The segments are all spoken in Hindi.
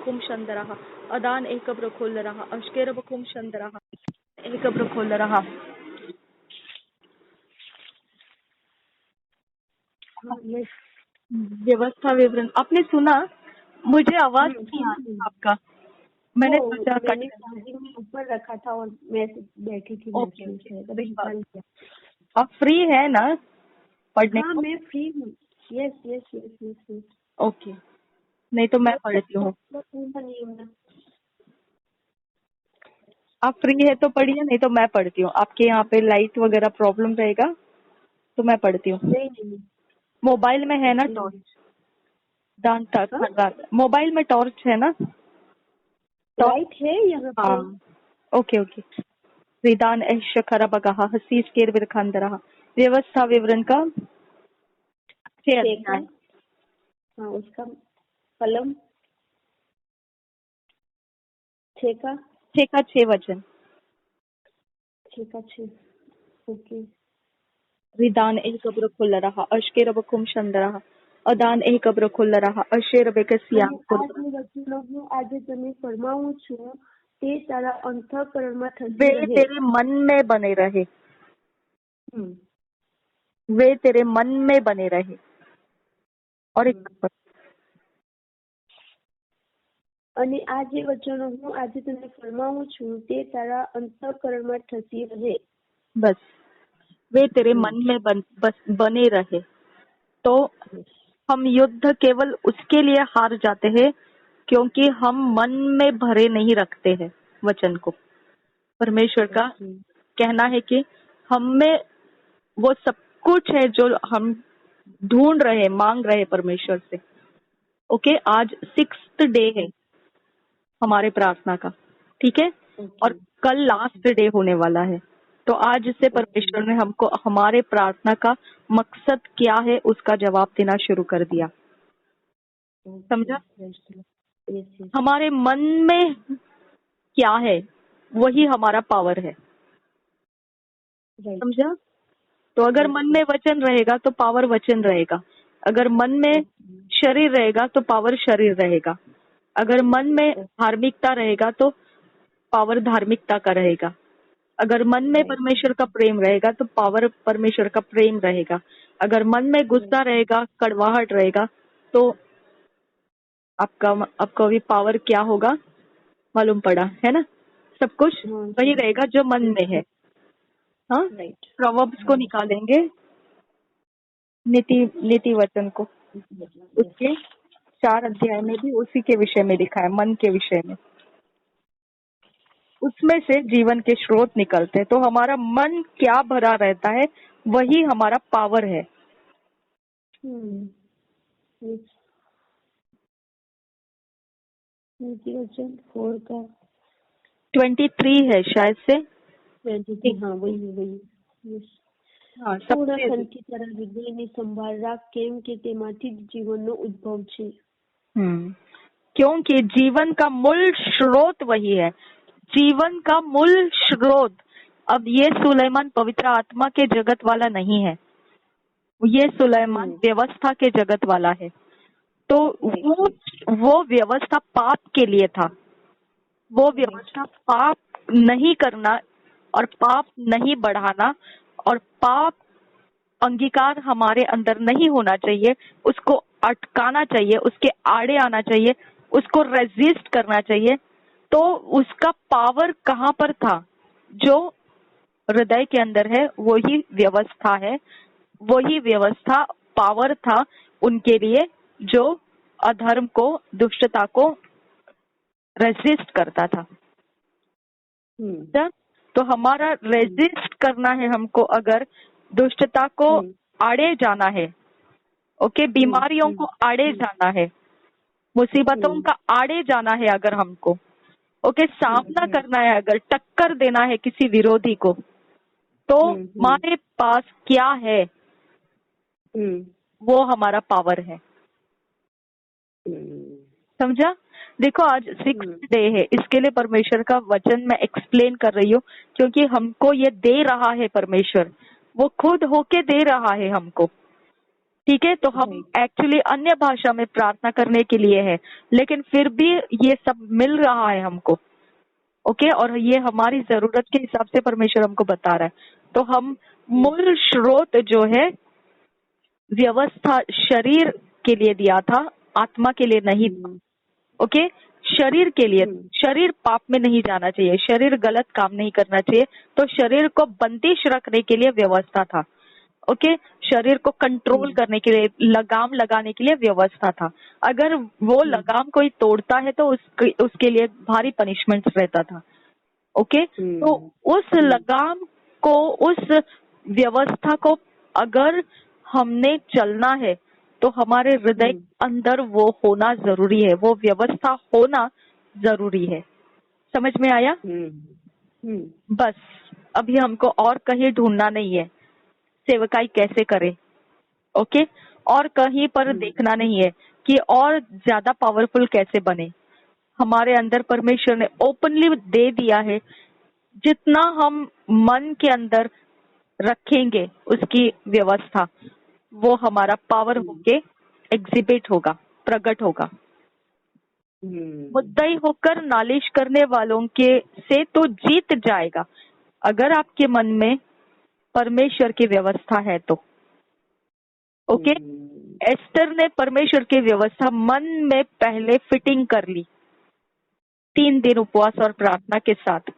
बकुम शंदरः अदान एक प्रखोल्लरः अश्केर बकुम शंदरः एक प्रखोल्लरः। व्यवस्था विवरण आपने सुना? मुझे आवाज नहीं आ रहा आपका। मैंने सोचा मैंने चार्जिंग में ऊपर रखा था और मैं बैठी थी। ओके, आप फ्री है ना पढ़ने? हाँ मैं फ्री हूँ। यस। ओके, नहीं तो मैं पढ़ती हूँ। आप फ्री है तो पढ़िए, नहीं तो मैं पढ़ती हूँ। आपके यहाँ पे लाइट वगैरह प्रॉब्लम रहेगा तो मैं पढ़ती हूँ। नहीं। मोबाइल में है ना टॉर्च? दान तक मोबाइल में टॉर्च है ना? लाइट है यहाँ पे। हाँ ओके। रिदान खरबगः हसीस केर विरखांदरः व्यवस्था विवरण का 6 अध्याय। हाँ उसका कलम 6 का 6 वचन। 6 ओके। रिदान प्रखोल्लरः अश्केर बकुम शंदरः અદાન એક પ્રખોલ્લરः અશેર બેકસ્યા। આજે તને ફરમાવું છું તે તારા અંતઃકરણમાં वे થશે तेरे मन में बने रहे। वे तेरे मन में बने रहे। और एक અને આ જે વચનો હું આજે તને ફરમાવું છું તે તારા અંતઃકરણમાં થશે રહે। बस वे तेरे मन में बने रहे। तो हम युद्ध केवल उसके लिए हार जाते हैं क्योंकि हम मन में भरे नहीं रखते हैं वचन को। परमेश्वर का कहना है कि हम में वो सब कुछ है जो हम ढूंढ रहे, मांग रहे परमेश्वर से। ओके, आज 6th डे है हमारे प्रार्थना का, ठीक है? और कल लास्ट डे होने वाला है। तो आज से परमेश्वर ने हमको हमारे प्रार्थना का मकसद क्या है उसका जवाब देना शुरू कर दिया। समझा? हमारे मन में क्या है वही हमारा पावर है। समझा? तो अगर मन में वचन रहेगा तो पावर वचन रहेगा। अगर मन में शरीर रहेगा तो पावर शरीर रहेगा। अगर मन में धार्मिकता रहेगा तो पावर धार्मिकता का रहेगा। अगर मन में परमेश्वर का प्रेम रहेगा तो पावर परमेश्वर का प्रेम रहेगा। अगर मन में गुस्सा रहेगा, कड़वाहट रहेगा, तो आपका भी पावर क्या होगा मालूम पड़ा है ना? सब कुछ वही रहेगा जो मन में है। हाँ, प्रोवर्ब्स को निकालेंगे, नीति वचन को, उसके 4 अध्याय में भी उसी के विषय में लिखा है, मन के विषय में। उसमें से जीवन के स्रोत निकलते हैं। तो हमारा मन क्या भरा रहता है वही हमारा पावर है। वचन 4 का 23 है शायद से। 23 हाँ वही। हाँ, પૂર્ણ ખનકી तरह હૃદયની સંભાળ રાખ કેમ કે તેમાંથી જ જીવનનો ઉદ્ભવ છે। क्योंकि जीवन का मूल स्रोत वही है। जीवन का मूल स्रोत। अब ये सुलेमान पवित्र आत्मा के जगत वाला नहीं है, ये सुलेमान व्यवस्था के जगत वाला है। तो वो व्यवस्था पाप के लिए था। वो व्यवस्था पाप नहीं करना और पाप नहीं बढ़ाना और पाप अंगीकार हमारे अंदर नहीं होना चाहिए, उसको अटकाना चाहिए, उसके आड़े आना चाहिए, उसको रेजिस्ट करना चाहिए। तो उसका पावर कहाँ पर था? जो हृदय के अंदर है वही व्यवस्था है। वही व्यवस्था पावर था उनके लिए जो अधर्म को, दुष्टता को रेजिस्ट करता था। तो हमारा रेजिस्ट करना है हमको। अगर दुष्टता को आड़े जाना है, ओके, बीमारियों को आड़े जाना है, मुसीबतों का आड़े जाना है, अगर हमको ओके सामना करना है, अगर टक्कर देना है किसी विरोधी को, तो हमारे पास क्या है? वो हमारा पावर है। समझा? देखो आज 6th डे है, इसके लिए परमेश्वर का वचन मैं एक्सप्लेन कर रही हूँ क्योंकि हमको ये दे रहा है परमेश्वर, वो खुद होके दे रहा है हमको। ठीक है, तो हम एक्चुअली अन्य भाषा में प्रार्थना करने के लिए है, लेकिन फिर भी ये सब मिल रहा है हमको। ओके, और ये हमारी जरूरत के हिसाब से परमेश्वर हमको बता रहा है। तो हम मूल स्रोत जो है व्यवस्था शरीर के लिए दिया था, आत्मा के लिए नहीं था। ओके, शरीर के लिए, शरीर पाप में नहीं जाना चाहिए, शरीर गलत काम नहीं करना चाहिए, तो शरीर को बंदिश रखने के लिए व्यवस्था था। ओके, शरीर को कंट्रोल करने के लिए, लगाम लगाने के लिए व्यवस्था था। अगर वो लगाम कोई तोड़ता है तो उसके लिए भारी पनिशमेंट रहता था। ओके, तो उस लगाम को, उस व्यवस्था को अगर हमने चलना है तो हमारे हृदय अंदर वो होना जरूरी है, वो व्यवस्था होना जरूरी है। समझ में आया? बस अभी हमको और कहीं ढूंढना नहीं है सेवकाई कैसे करें। ओके, और कहीं पर देखना नहीं है कि और ज्यादा पावरफुल कैसे बने। हमारे अंदर परमेश्वर ने ओपनली दे दिया है, जितना हम मन के अंदर रखेंगे उसकी व्यवस्था, वो हमारा पावर होके एग्जिबिट होगा, प्रकट होगा। मुद्दई होकर नालिश करने वालों के से तो जीत जाएगा, अगर आपके मन में परमेश्वर की व्यवस्था है तो। ओके, एस्टर ने परमेश्वर की व्यवस्था मन में पहले फिटिंग कर ली 3 दिन उपवास और प्रार्थना के साथ,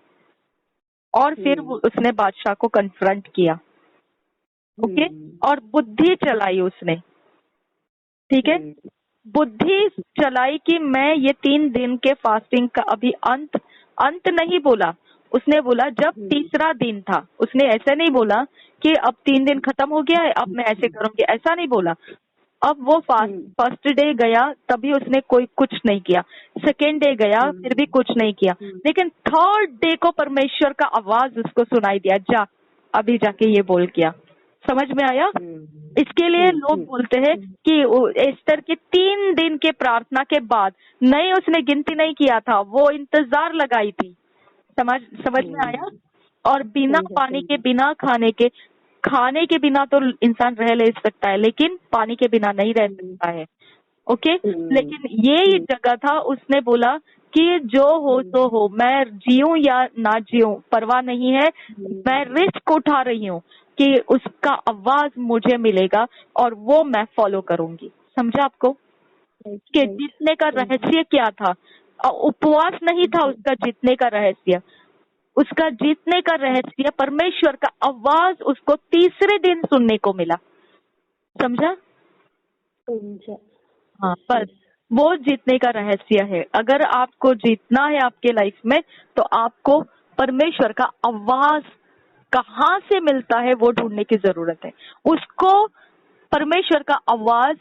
और फिर उसने बादशाह को कन्फ्रंट किया। ओके, और बुद्धि चलाई उसने। ठीक है, बुद्धि चलाई कि मैं ये 3 दिन के फास्टिंग का अभी अंत नहीं बोला। उसने बोला जब तीसरा दिन था, उसने ऐसा नहीं बोला कि अब 3 दिन खत्म हो गया है अब मैं ऐसे करूंगी, ऐसा नहीं बोला। अब वो फर्स्ट डे गया तभी उसने कुछ नहीं किया, सेकेंड डे गया फिर भी कुछ नहीं किया, लेकिन थर्ड डे को परमेश्वर का आवाज उसको सुनाई दिया, जा अभी जाके ये बोल किया। समझ में आया? इसके लिए लोग बोलते हैं कि एस्तर के 3 दिन के प्रार्थना के बाद नहीं, उसने गिनती नहीं किया था, वो इंतजार लगाई थी। समझ में आया? और बिना पानी के, बिना खाने के बिना तो इंसान रह ले सकता है, लेकिन पानी के बिना नहीं रह सकता है। ओके, लेकिन ये जगह था, उसने बोला कि जो हो तो हो, मैं जीऊं या ना जीऊं परवाह नहीं है, मैं रिस्क उठा रही हूँ कि उसका आवाज मुझे मिलेगा और वो मैं फॉलो करूंगी। समझा आपको कि जीतने का रहस्य क्या था? उपवास नहीं था उसका जीतने का रहस्य, उसका जीतने का रहस्य परमेश्वर का आवाज उसको तीसरे दिन सुनने को मिला। समझा? हाँ, बस वो जीतने का रहस्य है। अगर आपको जीतना है आपके लाइफ में तो आपको परमेश्वर का आवाज कहाँ से मिलता है वो ढूंढने की जरूरत है। उसको परमेश्वर का आवाज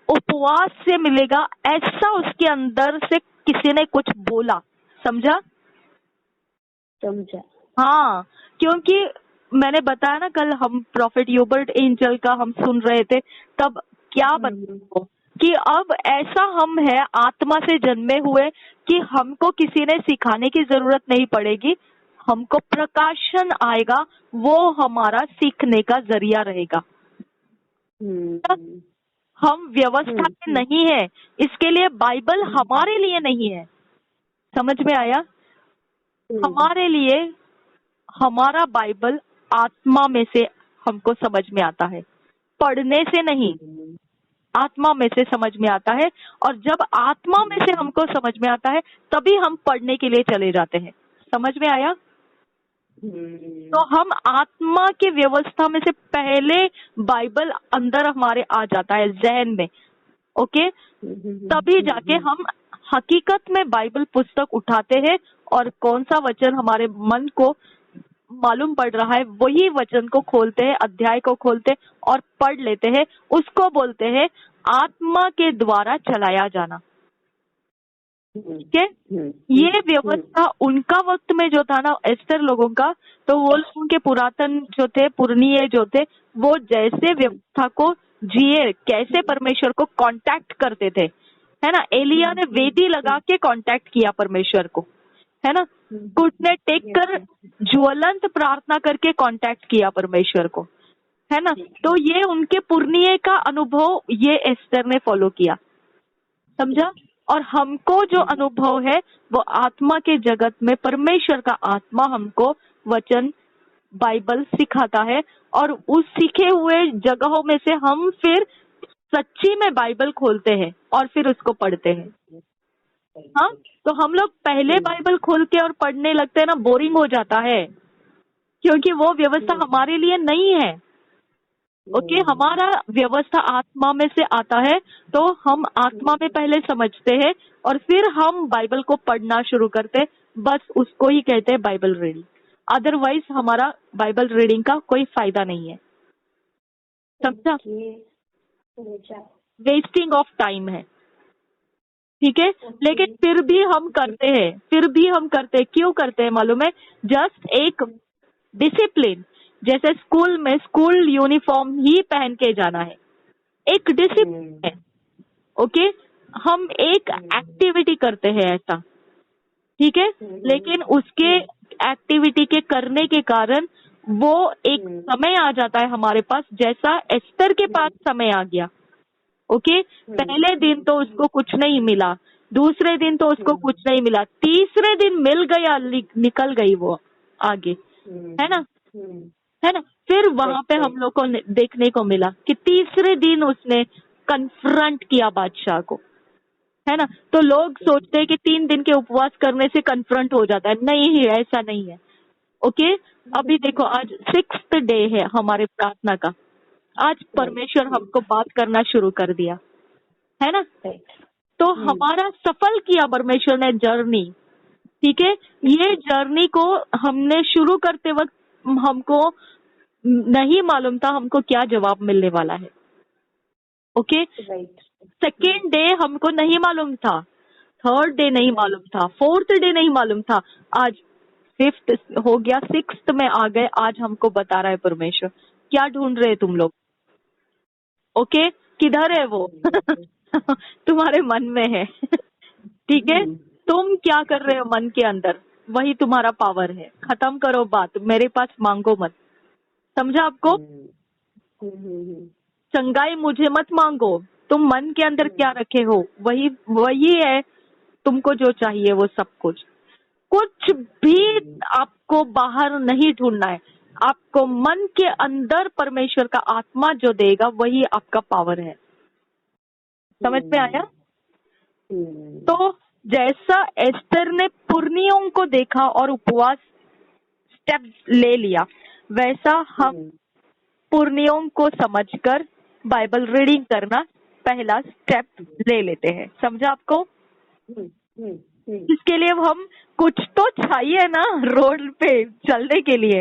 उपवास से मिलेगा, ऐसा उसके अंदर से किसी ने कुछ बोला। समझा? हाँ, क्योंकि मैंने बताया ना, कल हम प्रॉफिट ह्यूबर्ट एंजल का हम सुन रहे थे, तब क्या बताया कि अब ऐसा हम है आत्मा से जन्मे हुए कि हमको किसी ने सिखाने की जरूरत नहीं पड़ेगी, हमको प्रकाशन आएगा, वो हमारा सीखने का जरिया रहेगा। हम व्यवस्था में नहीं है, इसके लिए बाइबल हमारे लिए नहीं है। समझ में आया? हमारे लिए हमारा बाइबल आत्मा में से हमको समझ में आता है, पढ़ने से नहीं, आत्मा में से समझ में आता है। और जब आत्मा में से हमको समझ में आता है तभी हम पढ़ने के लिए चले जाते हैं। समझ में आया? तो हम आत्मा के व्यवस्था में से पहले बाइबल अंदर हमारे आ जाता है जहन में। ओके, तभी जाके हम हकीकत में बाइबल पुस्तक उठाते हैं और कौन सा वचन हमारे मन को मालूम पड़ रहा है वही वचन को खोलते हैं, अध्याय को खोलते और पढ़ लेते हैं। उसको बोलते हैं आत्मा के द्वारा चलाया जाना। ठीक है, ये व्यवस्था उनका वक्त में जो था ना एस्टर लोगों का, तो वो लोगों के पुरातन जो थे, पुरनीय जो थे, वो जैसे व्यवस्था को जिए, कैसे परमेश्वर को कांटेक्ट करते थे, है ना। एलिया ने वेदी लगा के कांटेक्ट किया परमेश्वर को, है ना। घुटने टेक कर ज्वलंत प्रार्थना करके कांटेक्ट किया परमेश्वर को, है ना। तो ये उनके पुरनिये का अनुभव ये एस्तर ने फॉलो किया, समझा। और हमको जो अनुभव है वो आत्मा के जगत में परमेश्वर का आत्मा हमको वचन बाइबल सिखाता है, और उस सीखे हुए जगहों में से हम फिर सच्ची में बाइबल खोलते हैं और फिर उसको पढ़ते हैं। हाँ, तो हम लोग पहले बाइबल खोल के और पढ़ने लगते हैं ना, बोरिंग हो जाता है, क्योंकि वो व्यवस्था हमारे लिए नहीं है। ओके, हमारा व्यवस्था आत्मा में से आता है, तो हम आत्मा में पहले समझते हैं और फिर हम बाइबल को पढ़ना शुरू करते, बस उसको ही कहते हैं बाइबल रीडिंग। अदरवाइज हमारा बाइबल रीडिंग का कोई फायदा नहीं है, समझा। वेस्टिंग ऑफ टाइम है, ठीक है। लेकिन फिर भी हम करते हैं, क्यों करते हैं मालूम है? जस्ट एक डिसिप्लिन, जैसे स्कूल में स्कूल यूनिफॉर्म ही पहन के जाना है, एक डिसिप्लिन है। ओके, हम एक एक्टिविटी करते हैं ऐसा, ठीक है। लेकिन उसके एक्टिविटी के करने के कारण वो एक समय आ जाता है हमारे पास, जैसा एस्तर के पास समय आ गया। ओके, पहले दिन तो उसको कुछ नहीं मिला, दूसरे दिन तो उसको कुछ नहीं मिला, तीसरे दिन मिल गया, निकल गई वो आगे, है ना, है ना। फिर वहां पे हम लोग को देखने को मिला कि तीसरे दिन उसने कन्फ्रंट किया बादशाह को, है ना। तो लोग सोचते हैं कि 3 दिन के उपवास करने से कन्फ्रंट हो जाता है, नहीं है, ऐसा नहीं है। ओके, अभी देखो आज 6th डे है हमारे प्रार्थना का, आज परमेश्वर हमको बात करना शुरू कर दिया, है ना। तो हमारा सफल किया परमेश्वर ने जर्नी, ठीक है। ये जर्नी को हमने शुरू करते वक्त हमको नहीं मालूम था हमको क्या जवाब मिलने वाला है। ओके, सेकेंड डे हमको नहीं मालूम था, थर्ड डे नहीं मालूम था, फोर्थ डे नहीं मालूम था, आज 5th हो गया, 6th में आ गए। आज हमको बता रहा है परमेश्वर, क्या ढूंढ रहे तुम लोग? ओके, किधर है वो? तुम्हारे मन में है, ठीक है। तुम क्या कर रहे हो मन के अंदर, वही तुम्हारा पावर है। खत्म करो बात, मेरे पास मांगो मत, समझा आपको? चंगाई मुझे मत मांगो, तुम मन के अंदर क्या रखे हो वही वही है तुमको जो चाहिए, वो सब कुछ। कुछ भी आपको बाहर नहीं ढूंढना है, आपको मन के अंदर परमेश्वर का आत्मा जो देगा वही आपका पावर है। समझ में आया? तो जैसा एस्तर ने पुरनियों को देखा और उपवास स्टेप ले लिया, वैसा हम पुरनियों को समझकर बाइबल रीडिंग करना पहला स्टेप ले लेते हैं। समझा आपको? इसके लिए हम कुछ तो चाहिए ना रोड पे चलने के लिए,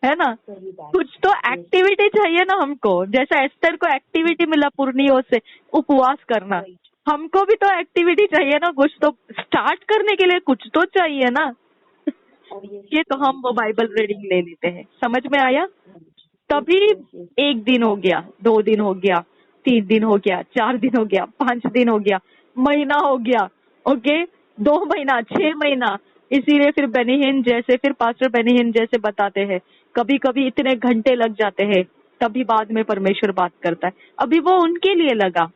है ना। कुछ तो एक्टिविटी चाहिए ना हमको, जैसा एस्तर को एक्टिविटी मिला पुरनियों से उपवास करना, हमको भी तो एक्टिविटी चाहिए ना, कुछ तो स्टार्ट करने के लिए कुछ तो चाहिए ना। ये तो हम वो बाइबल रीडिंग ले लेते हैं। समझ में आया? तभी 1 दिन हो गया, 2 दिन हो गया, 3 दिन हो गया, 4 दिन हो गया, 5 दिन हो गया, महीना हो गया, ओके, 2 महीना, 6 महीना। इसीलिए फिर बेनिहिन जैसे, फिर पास्टर बेनिहिन जैसे बताते हैं, कभी कभी इतने घंटे लग जाते हैं, तभी बाद में परमेश्वर बात करता है। अभी वो उनके लिए लगा,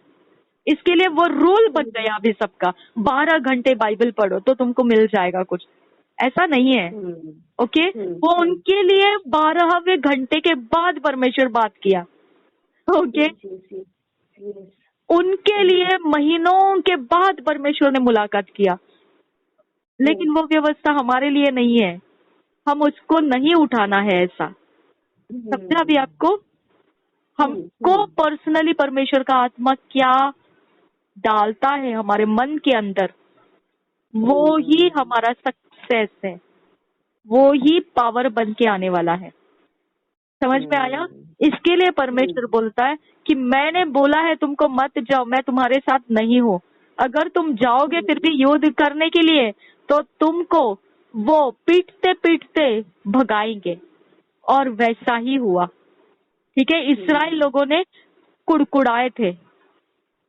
इसके लिए वो रूल बन गया अभी सबका, 12 घंटे बाइबल पढ़ो तो तुमको मिल जाएगा कुछ, ऐसा नहीं है। ओके, वो उनके लिए 12वें घंटे के बाद परमेश्वर बात किया। ओके, उनके लिए महीनों के बाद परमेश्वर ने मुलाकात किया, लेकिन वो व्यवस्था हमारे लिए नहीं है, हम उसको नहीं उठाना है ऐसा। समझा अभी आपको? हमको पर्सनली परमेश्वर का आत्मा क्या डालता है हमारे मन के अंदर, वो ही हमारा सक्सेस है, वो ही पावर बन के आने वाला है। समझ में आया? इसके लिए परमेश्वर बोलता है कि मैंने बोला है तुमको मत जाओ, मैं तुम्हारे साथ नहीं हूँ। अगर तुम जाओगे फिर भी युद्ध करने के लिए, तो तुमको वो पीटते पीटते भगाएंगे। और वैसा ही हुआ, ठीक है। इस्राएल लोगों ने कुड़कुड़ाए थे,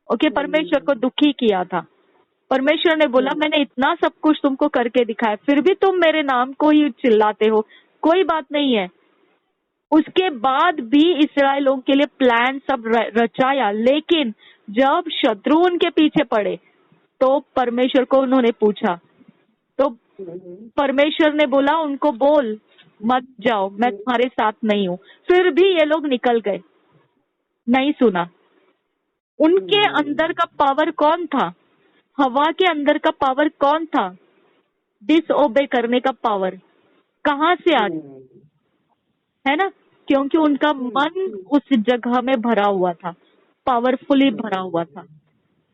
ओके, परमेश्वर को दुखी किया था। परमेश्वर ने बोला मैंने इतना सब कुछ तुमको करके दिखाया, फिर भी तुम मेरे नाम को ही चिल्लाते हो, कोई बात नहीं है, उसके बाद भी इसराइलियों के लिए प्लान सब रचाया, लेकिन जब शत्रु उनके पीछे पड़े तो परमेश्वर को उन्होंने पूछा, तो परमेश्वर ने बोला उनको बोल मत जाओ, मैं तुम्हारे साथ नहीं हूँ। फिर भी ये लोग निकल गए, नहीं सुना। उनके अंदर का पावर कौन था? हवा के अंदर का पावर कौन था? डिसओबे करने का पावर कहाँ से आ, है ना? क्योंकि उनका मन उस जगह में भरा हुआ था, पावरफुली भरा हुआ था।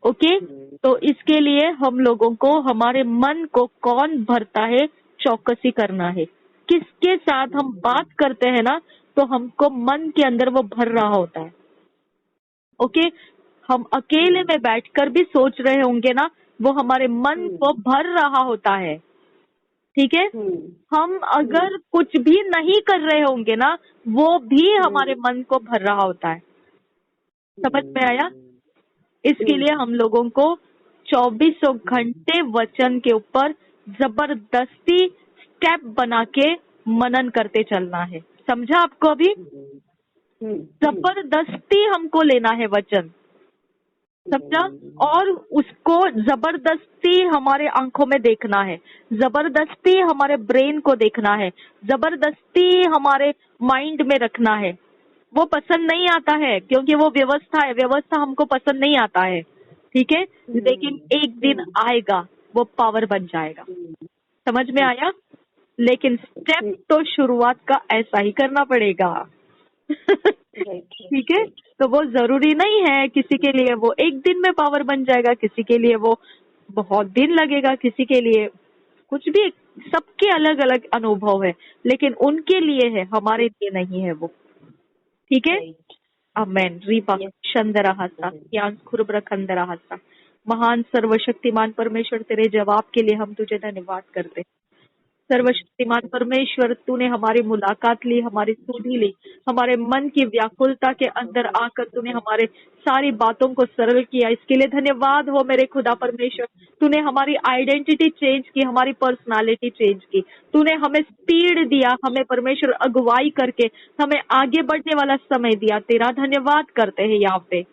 ओके, तो इसके लिए हम लोगों को हमारे मन को कौन भरता है चौकसी करना है। किसके साथ हम बात करते हैं ना, तो हमको मन के अंदर वो भर रहा होता है। ओके, हम अकेले में बैठकर भी सोच रहे होंगे ना, वो हमारे मन को भर रहा होता है। ठीक है, हम अगर कुछ भी नहीं कर रहे होंगे ना, वो भी हमारे मन को भर रहा होता है। समझ में आया? इसके लिए हम लोगों को 24 घंटे वचन के ऊपर जबरदस्ती स्टेप बना के मनन करते चलना है। समझा आपको? अभी जबरदस्ती हमको लेना है वचन, समझा? और उसको जबरदस्ती हमारे आंखों में देखना है, जबरदस्ती हमारे ब्रेन को देखना है, जबरदस्ती हमारे माइंड में रखना है। वो पसंद नहीं आता है क्योंकि वो व्यवस्था है, व्यवस्था हमको पसंद नहीं आता है। ठीक है, लेकिन एक दिन आएगा वो पावर बन जाएगा। समझ में आया? लेकिन स्टेप तो शुरुआत का ऐसा ही करना पड़ेगा। ठीक है, तो वो जरूरी नहीं है किसी के लिए वो एक दिन में पावर बन जाएगा, किसी के लिए वो बहुत दिन लगेगा, किसी के लिए कुछ भी। सबके अलग अलग अनुभव है, लेकिन उनके लिए है, हमारे लिए नहीं है वो। ठीक है, आमेन। रीपा शंदराहसा ज्ञान खुरब्रखंदराहसा। महान सर्वशक्तिमान परमेश्वर, तेरे जवाब के लिए हम तुझे धन्यवाद करते हैं। सर्वशक्तिमान परमेश्वर, तूने हमारी मुलाकात ली, हमारी सुधी ली, हमारे मन की व्याकुलता के अंदर आकर तूने हमारे सारी बातों को सरल किया। इसके लिए धन्यवाद हो मेरे खुदा परमेश्वर। तूने हमारी आइडेंटिटी चेंज की, हमारी पर्सनालिटी चेंज की। तूने हमें स्पीड दिया, हमें परमेश्वर अगुवाई करके हमें आगे बढ़ने वाला समय दिया। तेरा धन्यवाद करते हैं यहाँ पे।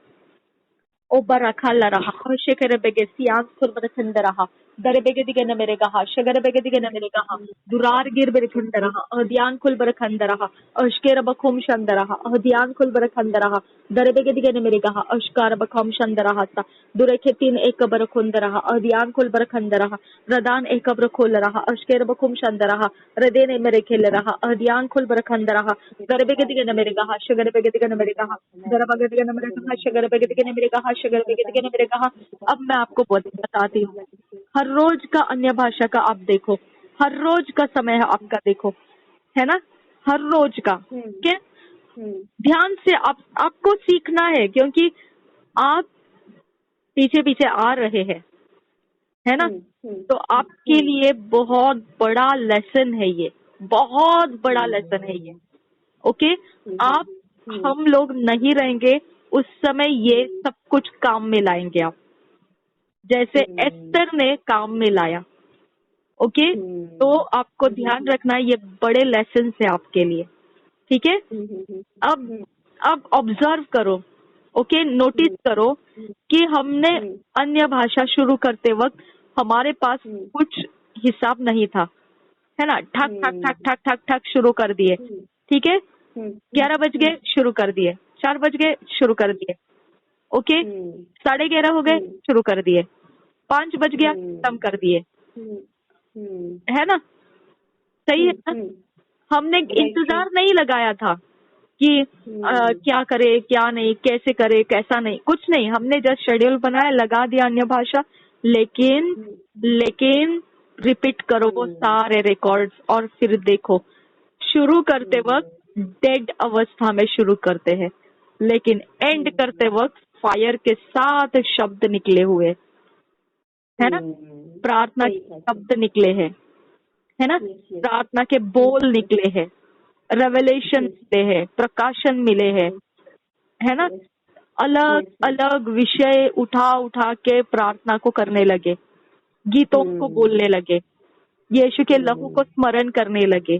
ओ बरखा रहा शेखर बेगे सियान खुरबरखंड रहा दरे बेगे दिगे न मेरे कहा शगर बेगे दिगे न मेरे कहा दुरार गिर बरखंड रहा अहदियान खुल बरखंड रहा अशकेर बखुम शंद रहा अहदियान खुल बरखंड रहा दरे बेगे दिगे न मेरे कहा अशकार बखुम शंद रहा सा दुरे खेतीन एक बरखुंद रहा अहदियान खुल बरखंड रहा रदान एक बरखोल रहा अशकेर बखुम शंद रहा हृदय ने मेरे खेल रहा अहदियान खुल बरखंड रहा दरे बेगे दिगे न मेरे कहा शगर बेगे दिगे न मेरे कहा दरे बेगे दिगे न मेरे कहा शगर बेगे दिगे न मेरे कहा शगर बेगे दिगे न मेरे कहा। अब मैं आपको बताती हूँ, हर रोज का अन्य भाषा का आप देखो, हर रोज का समय है आपका देखो, है ना? हर रोज का। क्या ध्यान से आपको सीखना है, क्योंकि आप पीछे पीछे आ रहे हैं, है ना? तो आपके लिए बहुत बड़ा लेसन है ये, बहुत बड़ा लेसन है ये। ओके, आप हम लोग नहीं रहेंगे उस समय ये सब कुछ काम में लाएंगे आप, जैसे एस्तर ने काम में लाया। ओके, तो आपको ध्यान रखना ये बड़े लेसन है आपके लिए। ठीक है, अब ऑब्जर्व करो। ओके, नोटिस करो कि हमने अन्य भाषा शुरू करते वक्त हमारे पास कुछ हिसाब नहीं था, है ना? ठक ठक ठक ठक ठक ठक शुरू कर दिए। ठीक है, 11 बज गए शुरू कर दिए, 4 बज गए शुरू कर दिए। ओके, 11:30 हो गए शुरू कर दिए, 5 बज गया खत्म कर दिए, है ना? सही है ना? हमने इंतजार नहीं लगाया था कि क्या करे क्या नहीं, कैसे करे कैसा नहीं, कुछ नहीं। हमने जस्ट शेड्यूल बनाया, लगा दिया अन्य भाषा, लेकिन रिपीट करो वो सारे रिकॉर्ड्स, और फिर देखो शुरू करते वक्त डेड अवस्था में शुरू करते हैं, लेकिन एंड करते वक्त फायर के साथ शब्द निकले हुए, है ना? प्रार्थना के शब्द निकले हैं, है ना? प्रार्थना के बोल निकले हैं, रेवलेशन मिले हैं, प्रकाशन मिले हैं, है ना? अलग अलग विषय उठा उठा के प्रार्थना को करने लगे, गीतों को बोलने लगे, यीशु के लहू को स्मरण करने लगे।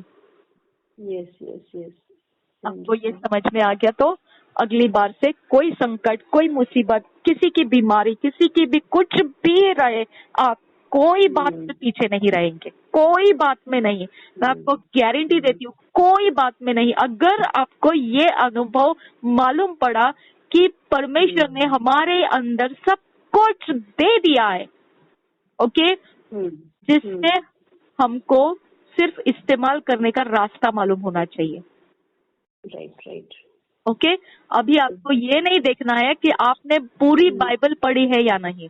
आपको ये समझ में आ गया तो अगली बार से कोई संकट, कोई मुसीबत, किसी की बीमारी, किसी की भी कुछ भी रहे, आप कोई बात में पीछे नहीं रहेंगे, कोई बात में नहीं। मैं आपको गारंटी देती हूँ, कोई बात में नहीं। अगर आपको ये अनुभव मालूम पड़ा कि परमेश्वर ने हमारे अंदर सब कुछ दे दिया है, ओके, जिससे हमको सिर्फ इस्तेमाल करने का रास्ता मालूम होना चाहिए। राइट। ओके, अभी आपको ये नहीं देखना है कि आपने पूरी बाइबल पढ़ी है या नहीं,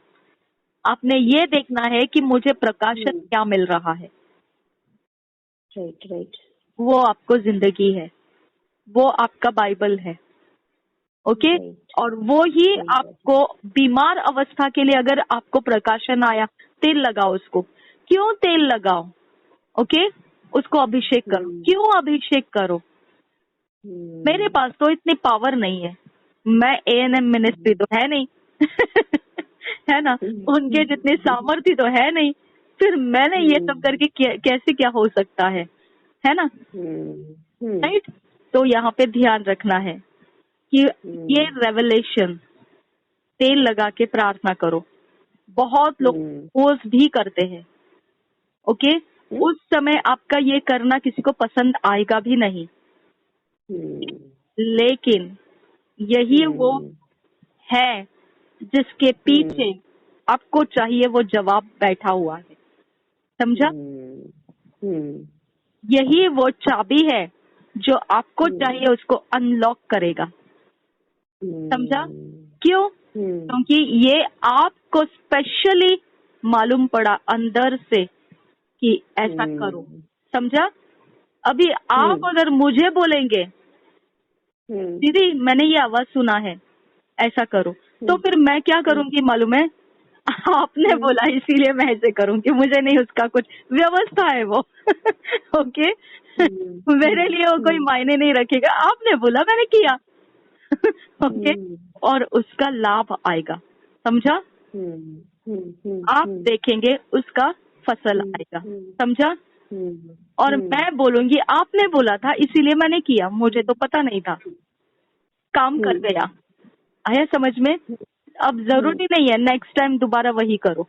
आपने ये देखना है कि मुझे प्रकाशन क्या मिल रहा है। राइट। वो आपको जिंदगी है, वो आपका बाइबल है। ओके, और वो ही आपको बीमार अवस्था के लिए, अगर आपको प्रकाशन आया, तेल लगाओ उसको। क्यों तेल लगाओ? ओके, उसको अभिषेक करो। क्यों अभिषेक करो? मेरे पास तो इतनी पावर नहीं है, मैं ANM मिनिस्ट्री तो है नहीं है ना, उनके जितने सामर्थ्य तो है नहीं, फिर मैंने ये सब करके कैसे क्या हो सकता है ना? राइट। तो यहाँ पे ध्यान रखना है कि ये रेवलेशन, तेल लगा के प्रार्थना करो। बहुत लोग पोज भी करते हैं, ओके, उस समय आपका ये करना किसी को पसंद आएगा भी नहीं, लेकिन यही वो है जिसके पीछे आपको चाहिए वो जवाब बैठा हुआ है। समझा? यही वो चाबी है जो आपको चाहिए उसको अनलॉक करेगा। समझा? क्यों? क्योंकि ये आपको स्पेशली मालूम पड़ा अंदर से कि ऐसा करो। समझा? अभी आप अगर मुझे बोलेंगे दीदी मैंने ये आवाज सुना है, ऐसा करो, तो फिर मैं क्या करूंगी मालूम है? आपने बोला इसीलिए मैं ऐसे करूंगी, मुझे नहीं उसका कुछ व्यवस्था है वो ओके मेरे लिए वो कोई मायने नहीं रखेगा। आपने बोला, मैंने किया ओके, और उसका लाभ आएगा। समझा? आप देखेंगे उसका फसल आएगा। समझा? और मैं बोलूंगी आपने बोला था इसीलिए मैंने किया, मुझे तो पता नहीं था, काम कर गया। आया समझ में? अब जरूरी नहीं है नेक्स्ट टाइम दोबारा वही करो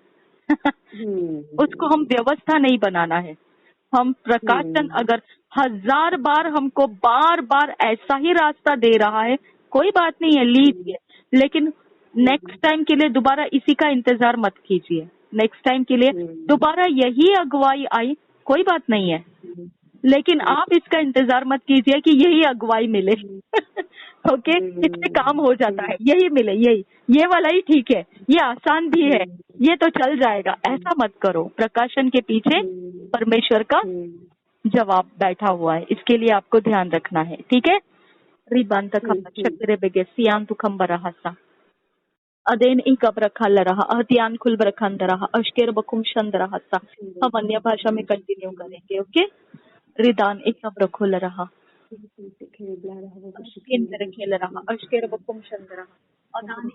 उसको हम व्यवस्था नहीं बनाना है। हम प्रकाशन अगर 1000 बार हमको बार बार ऐसा ही रास्ता दे रहा है, कोई बात नहीं है, लीजिए, लेकिन नेक्स्ट टाइम के लिए दोबारा इसी का इंतजार मत कीजिए। नेक्स्ट टाइम के लिए दोबारा यही अगुवाई आई, कोई बात नहीं है, लेकिन आप इसका इंतजार मत कीजिए कि यही अगुवाई मिले ओके, इससे काम हो जाता है, यही मिले, यही ये वाला ही ठीक है, ये आसान भी है, ये तो चल जाएगा, ऐसा मत करो। प्रकाशन के पीछे परमेश्वर का जवाब बैठा हुआ है, इसके लिए आपको ध्यान रखना है। ठीक है? रिबांत खम्बरे बेगे सियान तु खम्बरा हसा अदेन इंकब रखा रहा अहतियान खुल बरखंद रहा अश्केर बकुम शंद रहा सा। हम अन्य भाषा में कंटिन्यू करेंगे। ओके, रिदान इंकब रखोल रहा केंद्र खेल रहा अश्केर बकुम शंद रहा अदान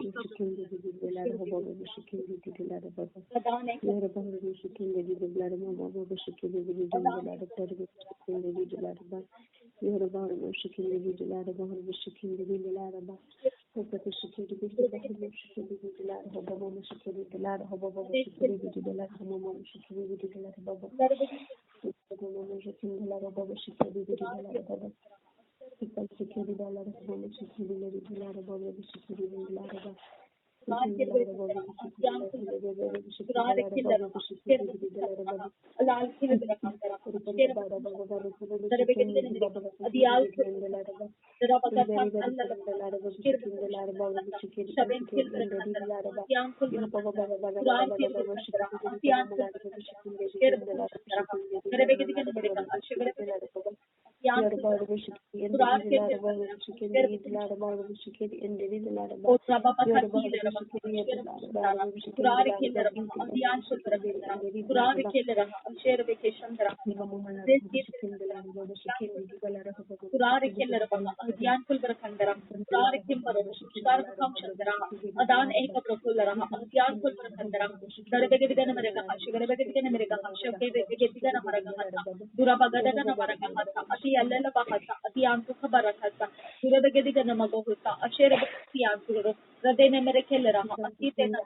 अतियान को खबर रखा था पूरे बगे दिग नमको होता अशेर अतियान को हृदय ने मेरे खेल रहा अतीते न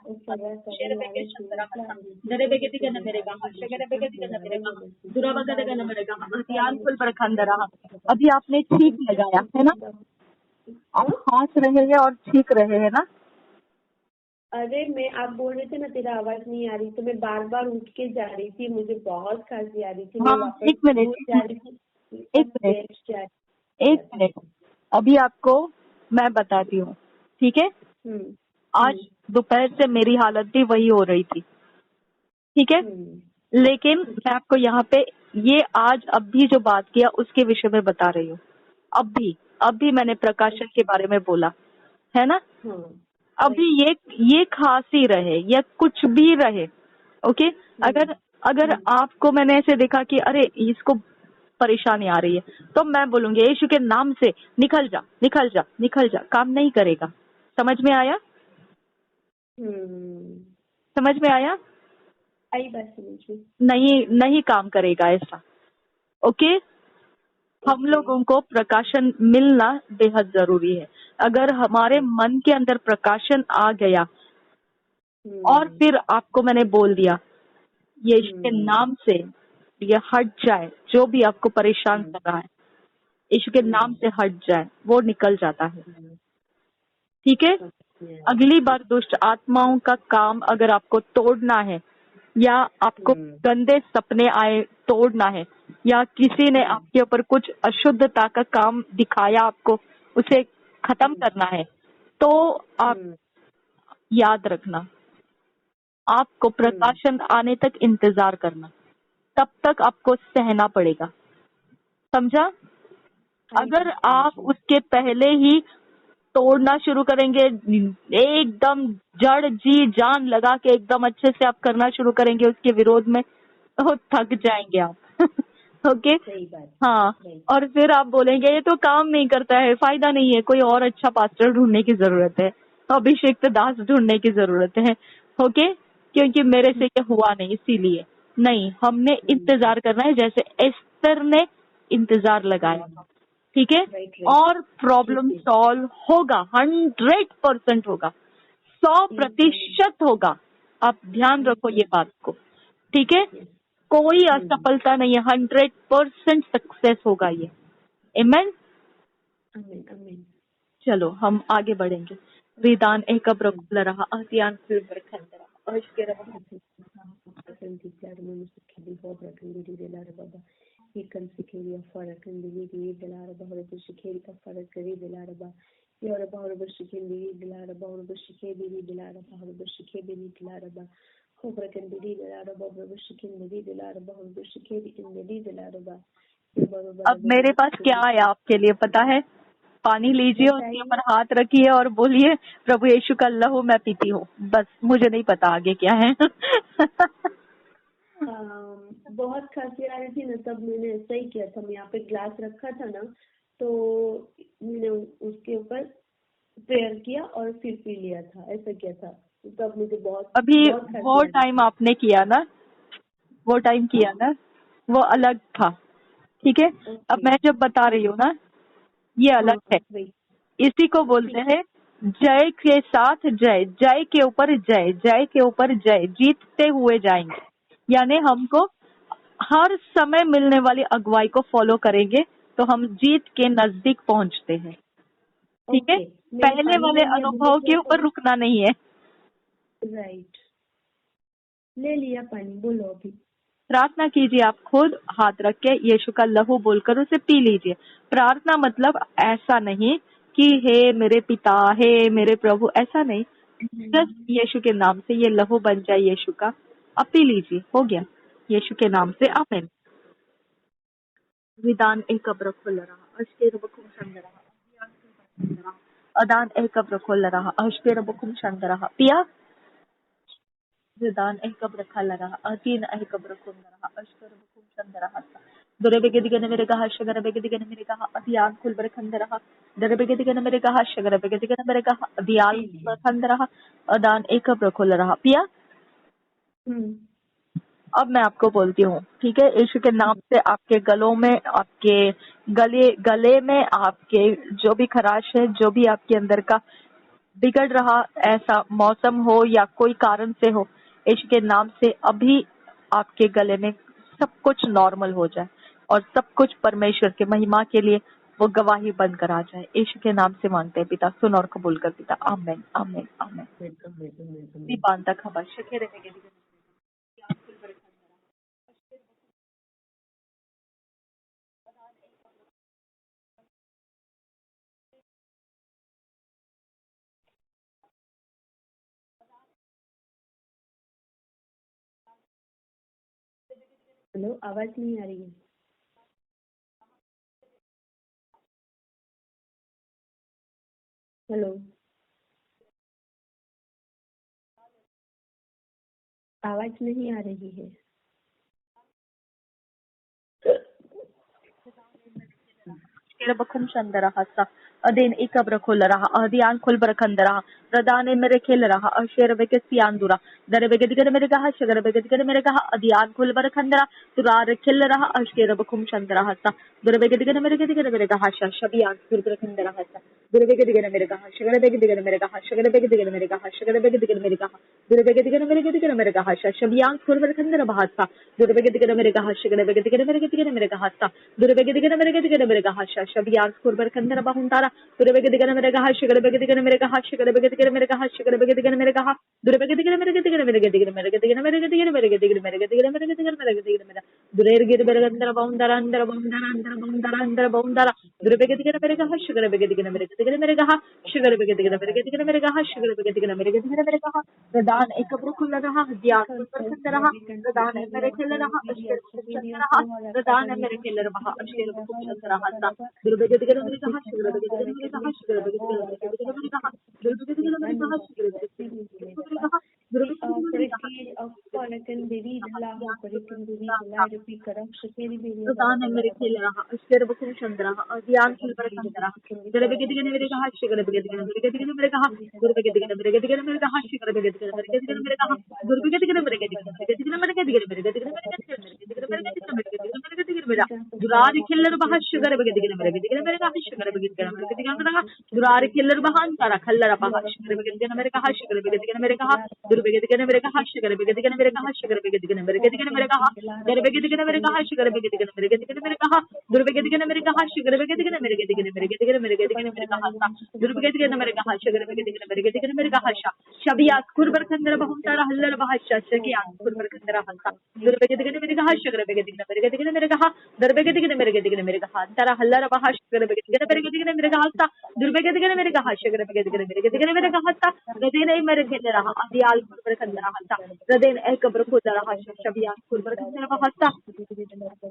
शेर बगे चंद्रा था दरे बगे दिग न मेरे कहा शेर बगे दिग न मेरे कहा दुरा बगे दिग न मेरे कहा अतियान कुल पर खंड रहा। अभी आपने ठीक लगाया है ना, आप हंस रहे हैं और ठीक रहे हैं ना। अरे मैं आप बोल रहे थे ना तेरा आवाज नहीं आ रही तो मैं बार बार उठ के जा रही थी, मुझे बहुत खांसी आ रही थी। मैं वापस एक मिनट जा रही थी। एक मिनट अभी आपको मैं बताती हूँ, ठीक है। आज दोपहर से मेरी हालत भी वही हो रही थी, ठीक है। लेकिन मैं आपको यहाँ पे ये आज अब भी जो बात किया उसके विषय में बता रही हूँ। अब भी मैंने प्रकाशन के बारे में बोला है ना। अभी ये खांसी रहे या कुछ भी रहे, ओके। अगर आपको मैंने ऐसे देखा कि अरे इसको परेशानी आ रही है तो मैं बोलूंगी यीशु के नाम से निकल जा निकल जा निकल जा, काम नहीं करेगा। समझ में आया? समझ में आया? आई बात समझ में। नहीं काम करेगा ऐसा, ओके। हम लोगों को प्रकाशन मिलना बेहद जरूरी है। अगर हमारे मन के अंदर प्रकाशन आ गया और फिर आपको मैंने बोल दिया यीशु के नाम से ये हट जाए, जो भी आपको परेशान कर रहा है यीशु के नाम से हट जाए, वो निकल जाता है, ठीक है। अगली बार दुष्ट आत्माओं का काम अगर आपको तोड़ना है या आपको गंदे सपने आए तोड़ना है या किसी ने आपके ऊपर कुछ अशुद्धता का काम दिखाया आपको उसे खत्म करना है, तो आप याद रखना आपको प्रकाशन आने तक इंतजार करना, तब तक आपको सहना पड़ेगा, समझा। अगर आप उसके पहले ही तोड़ना शुरू करेंगे, एकदम जड़ जी जान लगा के एकदम अच्छे से आप करना शुरू करेंगे उसके विरोध में, तो थक जाएंगे आप ओके। हाँ, और फिर आप बोलेंगे ये तो काम नहीं करता है, फायदा नहीं है, कोई और अच्छा पास्टर ढूंढने की जरूरत है, अभिषेक दास ढूंढने की जरूरत है, ओके। क्योंकि मेरे से ये हुआ नहीं, इसीलिए नहीं, हमने इंतजार करना है जैसे एस्तर ने इंतजार लगाया, ठीक है। और प्रॉब्लम सॉल्व होगा, 100% होगा, 100% होगा। आप ध्यान रखो ये बात को, ठीक है। कोई असफलता नहीं है, 100% सक्सेस होगा ये। आमीन। चलो हम आगे बढ़ेंगे। विधान एक खुल रहा अतियान अब मेरे पास क्या है आपके लिए पता है? पानी लीजिए, उसके ऊपर हाथ रखिए और बोलिए प्रभु यीशु का लहू मैं पीती हूँ, बस। मुझे नहीं पता आगे क्या है बहुत खांसी आ रही थी ना, तब मैंने ऐसा ही किया था। मैं यहाँ पे ग्लास रखा था ना, तो मैंने उसके ऊपर प्रेयर किया और फिर पी लिया था, ऐसा किया था। तब मुझे बहुत अभी वो टाइम आपने किया ना, वो टाइम किया ना, वो अलग था, ठीक है। अब मैं जब बता रही हूँ ना, ये अलग है। इसी को बोलते हैं जय के साथ जय, जय के ऊपर जय, जय के ऊपर जय, जीतते हुए जाएंगे। यानी हमको हर समय मिलने वाली अगुवाई को फॉलो करेंगे तो हम जीत के नजदीक पहुंचते हैं, ठीक है। पहले वाले अनुभव के ऊपर रुकना नहीं है। राइट, ले लिया पानी, बोलो अभी। प्रार्थना कीजिए, आप खुद हाथ रख के यीशु का लहू बोलकर उसे पी लीजिए। प्रार्थना मतलब ऐसा नहीं कि हे मेरे पिता, हे मेरे प्रभु, ऐसा नहीं। जस्ट यीशु के नाम से ये लहू बन जाए यीशु का, आप पी लीजिए, हो गया। यीशु के नाम से आमीन। विधान एक कब्र खोल रहा अश्केर बकुम शंद रहा अदान एक कब्र खोल रहा अश्केर बकुम शंद रहा पिया विधान एक कब्र खा रहा अतीन एक कब्र खोल रहा अश्केर बकुम शंद रहा दरे बेगे दिगने मेरे कहा शगर बेगे दिगने मेरे कहा अदियान खुल बर खंद रहा दरे बेगे दिगने मेरे कहा शगर बेगे दिगने मेरे कहा अदियान खंद रहा अदान एक कब्र खोल रहा पिया अब मैं आपको बोलती हूँ, ठीक है। यीशु के नाम से आपके गलों में, आपके गले में, आपके जो भी खराश है, जो भी आपके अंदर का बिगड़ रहा ऐसा मौसम हो या कोई कारण से हो, यीशु के नाम से अभी आपके गले में सब कुछ नॉर्मल हो जाए और सब कुछ परमेश्वर के महिमा के लिए वो गवाही बनकर आ जाए। यीशु के नाम से मांगते हैं पिता, सुन और कबूल कर पिता। आमीन आमीन आमीन। बांधा खबर शकेरे में गिरी। हेलो, आवाज नहीं आ रही है। हेलो, आवाज नहीं आ रही है। बखुम शंदरा हसा अदेन एकब्र खोल रहा अदियान खुल बरखंद रहा रदाने मेरे खेल रहा अशेर बेके सियान दरे बेगे दिगरे मेरे कहा शगर बेगे दिगरे मेरे कहा अदियान खुल बरखंद रहा तुरार खेल रहा अशेर बखुम शंदरा हसा दरे बेगे दिगरे मेरे कहा शबियान खुल बरखंद रहा हसा दरे बेगे दिगरे मेरे कहा शगर बेगे दिगरे मेरे कहा शगर बेगे दिगरे मेरे कहा शगर बेगे दिगरे मेरे कहा दरे बेगे दिगरे मेरे कहा शबियान खुल बरखंद रहा हसा दरे बेगे दिगरे मेरे कहा शगर बेगे दिगरे मेरे कहा दरे बेगे दिगरे मेरे कहा शबियान खुल बरखंद रहा हुंतारा दुर्बेगे दिगन मेरे कहा शिगर बेगे दिगन मेरे कहा शिगर बेगे दिगन मेरे कहा शिगर बेगे दिगन मेरे कहा दुर्बेगे दिगन मेरे के दिगन मेरे के दिगन मेरे के दिगन मेरे के दिगन मेरे के दिगन मेरे के दिगन मेरे के दिगन मेरे के दिगन मेरा दुरेर गिर बेरे अंदर बाउंडरा अंदर बाउंडरा अंदर बाउंडरा अंदर बाउंडरा दुर्बेगे दिगन मेरे कहा शिगर बेगे दिगन मेरे के दिगन मेरे कहा शिगर बेगे दिगन मेरे के दिगन मेरे कहा शिगर बेगे दिगन मेरे के दिगन मेरे कहा प्रदान एक कब्र खुल रहा दिया पर खंड रहा प्रदान है मेरे खेल रहा अशेर चंद रहा प्रदान है मेरे खेल रहा अशेर चंद रहा दुर्बेगे दिगन मेरे कहा शिगर बेगे दिगन मेरे कहा शिगर बेगे दिगन मेरे के दिगन मेरे कहा दुर्बेगे दिगन मेरे कहा शिगर बेगे दिगन मेरे कहा दुर्बेगे दिगन मेरे कहा प्रदान है मेरे खेल रहा अशेर बखुम चंद रहा अदियान खेल पर खंड रहा दुर्बेगे दिगन मेरे कहा शिगर बेगे दिगन मेरे के दिगन मेरे कहा दुर्बेगे दिगन मेरे के दिगन मेरे कहा शिगर बेगे दिगन मेरे के दिगन मेरे कहा दुर्बेगे दिगन मेरे के दिगन मेरे के दिगन मेरे के दिगन मेरे के दिगन मेरे के दिगन मेरे के दिगन मेरे के दिगन मेरे के दिगन मेरे के दिगन मेरा दुरार खिल्लर बहा शिगर बेगे दिगन मेरे के दिगन मेरे कहा शिगर बेगे दिगन मेरे के दिगन मेरे कहा दुरार खिल्लर बहा अंतारा खल्लर बहा शिगर बेगे दिगन मेरे कहा शिगर बेगे दिगन मेरे कहा दुर्बेगे दिगन मेरे कहा शिगर बेगे दिगन मेरे कहा शिगर बेगे दिगन मेरे के दिगन मेरे कहा दुर्बेगे दिगन मेरे कहा शिगर बेगे दिगन मेरे के दिगन मेरे कहा दुर्बेगे दिगन मेरे कहा शिगर बेगे दिगन मेरे के दिगन मेरे के दिगन मेरे के दिगन मेरे कहा दुर्बेगे दिगन मेरे कहा शिगर बेगे दिगन मेरे के दिगन मेरे कहा शबिया कुरबर खंदर बहुतारा हल्लर बहा शकी कुरबर खंदर हंसा दुर्बेगे दिगन मेरे कहा शिगर बेगे दिगन मेरे के दिगन मेरे कहा दुर्बेगे दिगन मेरे के दिगन मेरे कहा तारा हल्लर बहा शिगर बेगे दिगन मेरे के दिगन मेरे कहा दुर्बेगे दिगन मेरे कहा शिगर बेगे दिगन मेरे के दिगन मेरे कहा रदेन ए मेरे खेल रहा अदियाल कुरबर खंदर हंसा रदेन ए कब्र खुद रहा शबिया कुरबर खंदर हंसा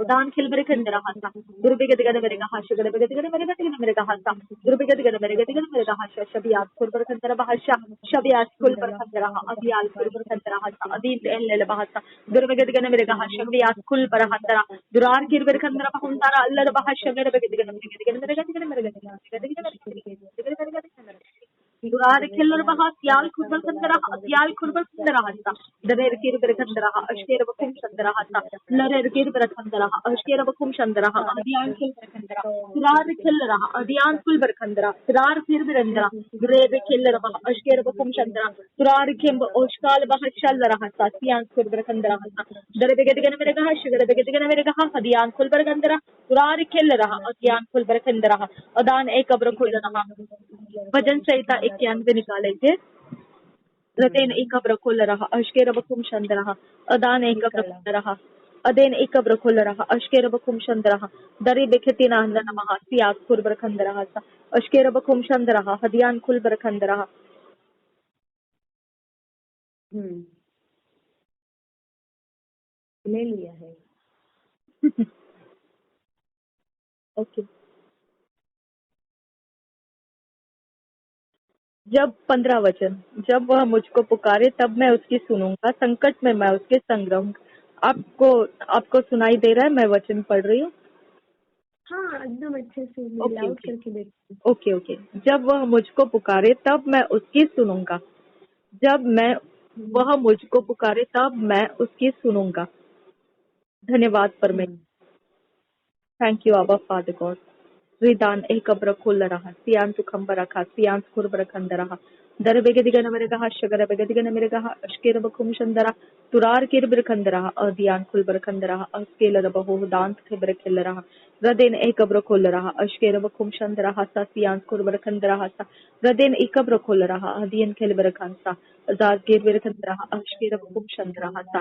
उदान खिल मेरे खंदर हंसा दुर्बेगे दिगन मेरे कहा शिगर बेगे दिगन मेरे के दिगन मेरे कहा दुर्बेगे दिगन मेरे के दिगन मेरे कहा शबिया कुरबर खंदर बहाशा शबिया कुरबर खंदर अदियाल कुरबर खंदर हंसा अदीन एल बहासा दुर्बेगे दिगन मेरे कहा शबिया कुल पर हंदरा दुरार किरबर खंदर बहुतारा अल्लर बहाशा मेरे बेगे दिगन मेरे के दिगन मेरे के दिगन मेरे के दिगन मेरे के दिगन मेरे के दुरार खिल्लर बहा त्याल खुरबर खंदरा त्याल खुरबर खंदरा हंसा दरेर किरबर खंदरा अशकेर बकुम शंदरा हंसा लरेर किरबर खंदरा अशकेर बकुम शंदरा अदियान खिल्बर खंदरा दुरार खिल्लरा अदियान खुलबर खंदरा दुरार किरबर खंदरा दुरेर खिल्लर बहा अशकेर बकुम शंदरा दुरार खिंब ओशकाल बहा शल्लरा हंसा त्यान खुरबर खंदरा हंसा दरे बेगे दिगन मेरे कहा शिगर बेगे दिगन मेरे कहा अदियान खुलबर खंदरा दुरार खिल्लरा अदियान खुलबर खंदरा अदान एक कब्र खुल रहा भजन संहिता 91 निकाले थे रतेन एक कब्र खोल रहा अशकेर बकुम शंद रहा अदान एक कब्र खोल रहा अदेन एक कब्र खोल रहा अशकेर बकुम शंद रहा दरी बेखतीना हंद नमः सियाक खुरबर खंद रहा सा अशकेर बकुम शंद रहा हदियान खुलबर खंद रहा। ले लिया है। ओके जब 15 वचन, जब वह मुझको पुकारे तब मैं उसकी सुनूंगा, संकट में मैं उसके संग रहूंगा। आपको सुनाई दे रहा है? मैं वचन पढ़ रही हूँ। हाँ, एकदम अच्छे से लाउड करके देखती। ओके जब वह मुझको पुकारे तब मैं उसकी सुनूंगा। जब वह मुझको पुकारे तब मैं उसकी सुनूंगा। धन्यवाद परमेश्वर। थैंक यू आबा फादर गॉड। रिदान एक अब्र खोल रहा सियान सुखम रखा सियान खुर खंड रहा दर बेगे दिगन मेरे कहा शगर बेगे दिगन मेरे कहा अश्केर बखुम शंदरा तुरार किर बिरखंद रहा अदियान खुल बरखंद रहा अस्केल बहु दांत खिबर खिल रहा रदेन एक अब्र खोल रहा अश्केर बखुम शंद रहा सा सियान खुर बरखंद रहा सा रदेन एक अब्र खोल रहा अदियन खिल बरखंद सा अजाद किर बिरखंद रहा अश्केर बखुम शंद रहा सा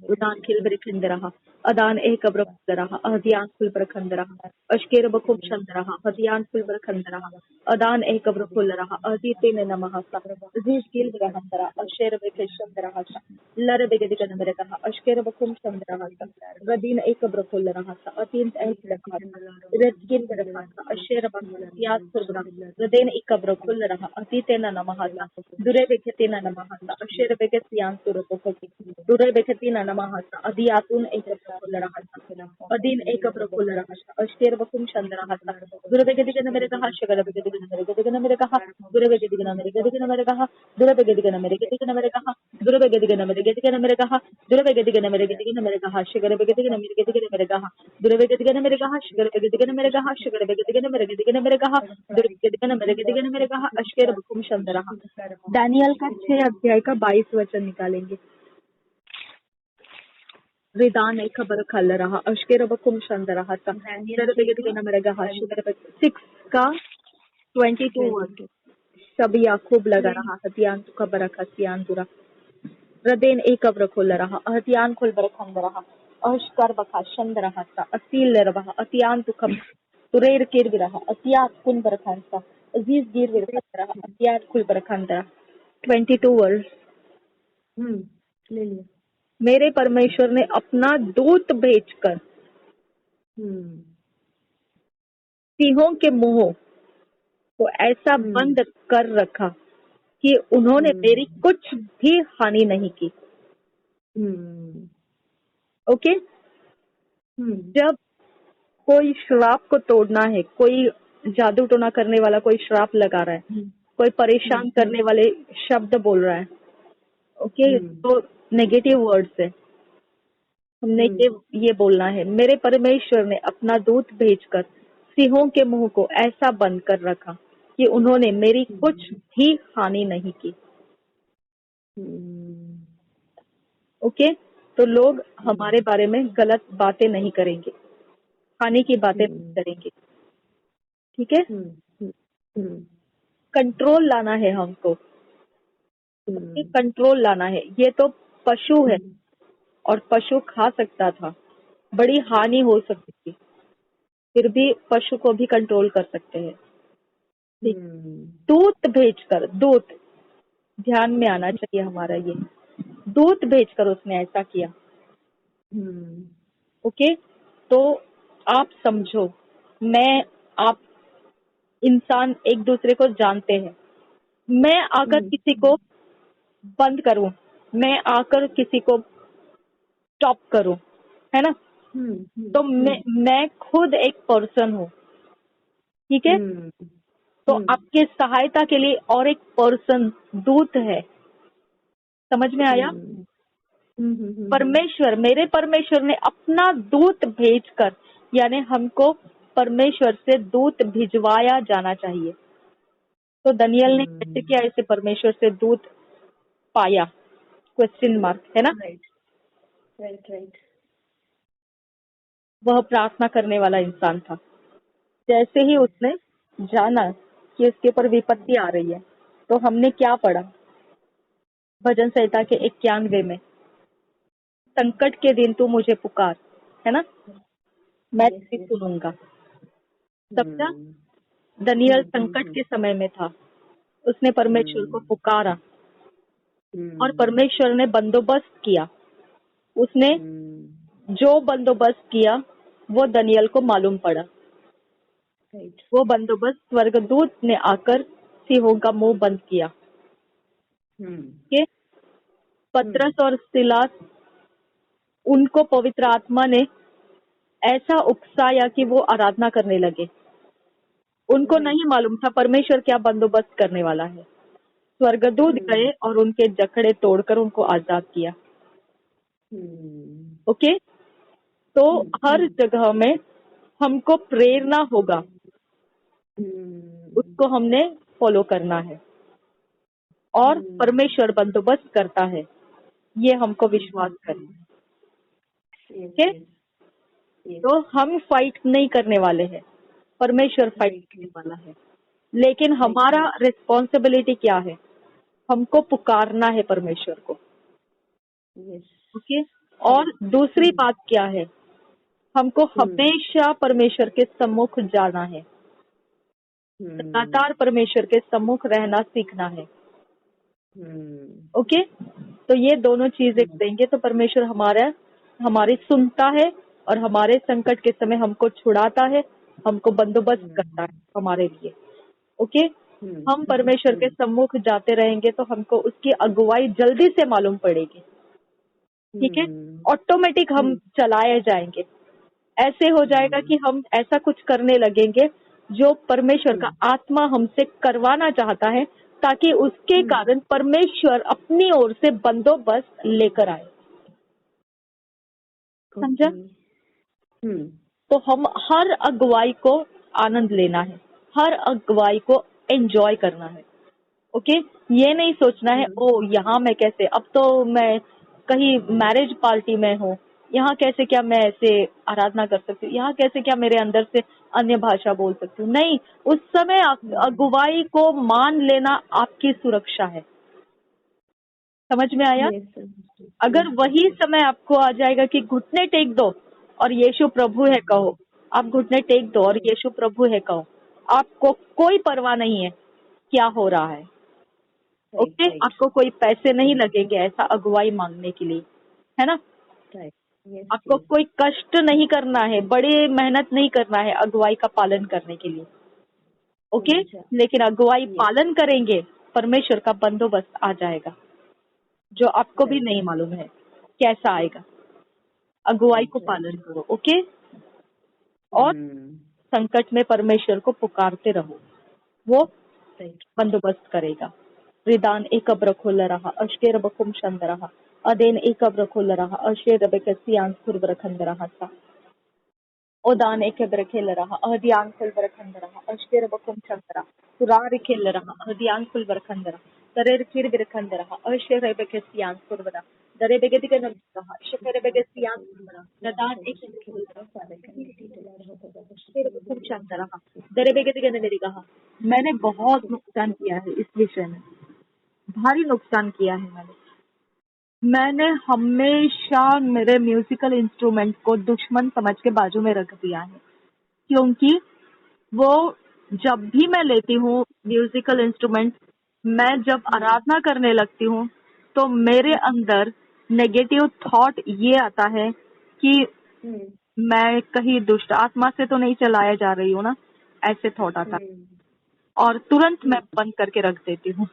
उदान खिल बिरखंद रहा अदान एक अब्र खोल रहा अदियान खुल बरखंद रहा अश्केर बखुम शंद रहा अदियान खुल बरखंद रहा अदान एक अब्र खोल रहा अजीते नमः सा अजीज किल बरखंद अशेर बेके शंद रहा सा लर बेगे दिगन मेरे कहा अश्केर बखुम शंद रहा सा रदीन एक अब्र खोल रहा सा अतीन ऐस रखा था रजकिन रखा था अशेर बखुम याद सुरबरा रदेन एक अब्र खोल रहा अतीते नमः सा दुरे बेके नमः सा अशेर बेके सियान सुरको कोकी दुरे बेके नमः सा अदियातुन एक अब्र खोल रहा था अदीन एक अब्र खोल रहा था अश्केर बखुम शंद रहा था दुरे बेगे दिगन मेरे कहा शगर बेगे दिगन मेरे कहा दुरे बेगे दिगन मेरे कहा दुरे बेगे दिगन मेरे कहा दुरे बेगे दिगन मेरे कहा दुरे बेगे दिगन मेरे कहा शगर बेगे दिगन मेरे कहा दुरे बेगे दिगन मेरे कहा शगर बेगे दिगन मेरे कहा शगर बेगे दिगन मेरे कहा दुरे बेगे दिगन मेरे कहा अश्केर बखुम शंद रहा। दानियल का 6 अध्याय का 22 वचन निकालेंगे। रिदान एक खबर खल रहा अश्केर बखुम शंद रहा था मेरे कहा शगर बेगे 6 का 22 वर्ड सब याकूब लगा रहा हथियान तो खबर रखा सियान दुरा रदेन एक अब्र खोल रहा अहतियान खोल बर खंद रहा अश्कर बखा शंद रहा था असील रहा अतियान तो खब तुरेर किर भी रहा अतियात कुन बर खंसा अजीज गिर भी रहा अतियात खुल बर खंद रहा 22 वर्ड। ले लिया। मेरे परमेश्वर ने अपना दूत भेजकर सिंहों के मुंहों को ऐसा बंद कर रखा कि उन्होंने मेरी कुछ भी हानि नहीं की। ओके जब कोई श्राप को तोड़ना है, कोई जादू टोना करने वाला कोई श्राप लगा रहा है, कोई परेशान करने वाले शब्द बोल रहा है, ओके तो नेगेटिव वर्ड्स है, हमने ये बोलना है मेरे परमेश्वर ने अपना दूत भेजकर सिंहों के मुंह को ऐसा बंद कर रखा कि उन्होंने मेरी कुछ भी हानि नहीं की। ओके तो लोग हमारे बारे में गलत बातें नहीं करेंगे, हानि की बातें नहीं करेंगे। ठीक है, कंट्रोल लाना है हमको, कंट्रोल लाना है। ये तो पशु है और पशु खा सकता था, बड़ी हानि हो सकती थी, फिर भी पशु को भी कंट्रोल कर सकते हैं। दूत भेजकर, दूत ध्यान में आना चाहिए हमारा, ये दूत भेजकर उसने ऐसा किया। ओके तो आप समझो, मैं आप इंसान एक दूसरे को जानते हैं, मैं आकर किसी को बंद करूं, मैं आकर किसी को स्टॉप करूं, है ना, तो मैं खुद एक पर्सन हूँ, ठीक है, तो आपके सहायता के लिए और एक पर्सन दूत है। समझ में आया? परमेश्वर, मेरे परमेश्वर ने अपना दूत भेजकर, यानी हमको परमेश्वर से दूत भिजवाया जाना चाहिए। तो दानियल ने कैसे किया इसे परमेश्वर से दूत पाया? क्वेश्चन मार्क है ना। राइट। वह प्रार्थना करने वाला इंसान था। जैसे ही उसने जाना कि उसके ऊपर विपत्ति आ रही है, तो हमने क्या पढ़ा भजन संहिता के 91 में, संकट के दिन तू मुझे पुकार, है ना, मैं तुझे सुनूंगा। समझा? दानियल संकट के समय में था, उसने परमेश्वर को पुकारा और परमेश्वर ने बंदोबस्त किया। उसने जो बंदोबस्त किया वो दानियल को मालूम पड़ा। वो बंदोबस्त स्वर्गदूत ने आकर सिंहों का मुंह बंद किया। के पतरस और सिलास, उनको पवित्र आत्मा ने ऐसा उकसाया कि वो आराधना करने लगे। उनको नहीं मालूम था परमेश्वर क्या बंदोबस्त करने वाला है। स्वर्गदूत गए और उनके जकड़े तोड़कर उनको आजाद किया। ओके तो हर जगह में हमको प्रेरणा होगा, उसको हमने फॉलो करना है और परमेश्वर बंदोबस्त करता है, ये हमको विश्वास करना है। ठीक है, तो हम फाइट नहीं करने वाले हैं, परमेश्वर फाइट करने वाला है। लेकिन हमारा रिस्पॉन्सिबिलिटी क्या है? हमको पुकारना है परमेश्वर को। ओके, और दूसरी बात क्या है? हमको हमेशा परमेश्वर के सम्मुख जाना है, लगातार परमेश्वर के सम्मुख रहना सीखना है। ओके, तो ये दोनों चीजें देंगे तो परमेश्वर हमारी सुनता है और हमारे संकट के समय हमको छुड़ाता है, हमको बंदोबस्त करता है हमारे लिए। ओके, हम परमेश्वर के सम्मुख जाते रहेंगे तो हमको उसकी अगुवाई जल्दी से मालूम पड़ेगी। ठीक है, ऑटोमेटिक हम चलाए जाएंगे। ऐसे हो जाएगा कि हम ऐसा कुछ करने लगेंगे जो परमेश्वर का आत्मा हमसे करवाना चाहता है, ताकि उसके कारण परमेश्वर अपनी ओर से बंदोबस्त लेकर आए। समझा? तो हम हर अगुवाई को आनंद लेना है, हर अगुवाई को एंजॉय करना है। ओके, ये नहीं सोचना है ओ यहाँ मैं कैसे, अब तो मैं कहीं मैरिज पार्टी में हूँ, यहाँ कैसे क्या मैं ऐसे आराधना कर सकती हूँ, यहाँ कैसे क्या मेरे अंदर से अन्य भाषा बोल सकती हूँ। नहीं, उस समय अगुवाई को मान लेना आपकी सुरक्षा है। समझ में आया? अगर वही समय आपको आ जाएगा कि घुटने टेक दो और यीशु प्रभु है कहो, आप घुटने टेक दो और यीशु प्रभु है कहो, आपको कोई परवाह नहीं है क्या हो रहा है। ओके, आपको कोई पैसे नहीं लगेंगे ऐसा अगुवाई मांगने के लिए, है ना? आपको कोई कष्ट नहीं करना है, बड़ी मेहनत नहीं करना है अगुवाई का पालन करने के लिए। ओके, लेकिन अगुवाई पालन करेंगे, परमेश्वर का बंदोबस्त आ जाएगा, जो आपको भी नहीं मालूम है कैसा आएगा। अगुवाई को पालन करो। ओके, और संकट में परमेश्वर को पुकारते रहो, वो बंदोबस्त करेगा। रिदान एकब्र खोल रहा अशकेर बकुम शंद रहा अदेन एकब्र खोल रहा अशेर बेकसियान खुरबर खंद रहा सा ओदान एकब्र खेल रहा अहदियान खुलबर खंद रहा अशकेर बकुम शंद रहा सुरार खेल रहा अहदियान खुलबर खंद रहा दरेर खीर बिर खंद रहा अशेर बेकसियान खुरबरा दरे बेगति के नम रहा शकेर बेकसियान खुरबरा रदान एकब्र खोल रहा अशकेर बकुम शंद रहा दरे बेगति के मेरी कहा। मैंने बहुत नुकसान किया है इस विषय में, भारी नुकसान किया है मैंने हमेशा मेरे म्यूजिकल इंस्ट्रूमेंट को दुश्मन समझ के बाजू में रख दिया है, क्योंकि वो जब भी मैं लेती हूँ म्यूजिकल इंस्ट्रूमेंट, मैं जब आराधना करने लगती हूँ तो मेरे अंदर नेगेटिव थॉट ये आता है कि मैं कहीं दुष्ट आत्मा से तो नहीं चलाया जा रही हूँ ना, ऐसे थॉट आता है और तुरंत मैं बंद करके रख देती हूँ।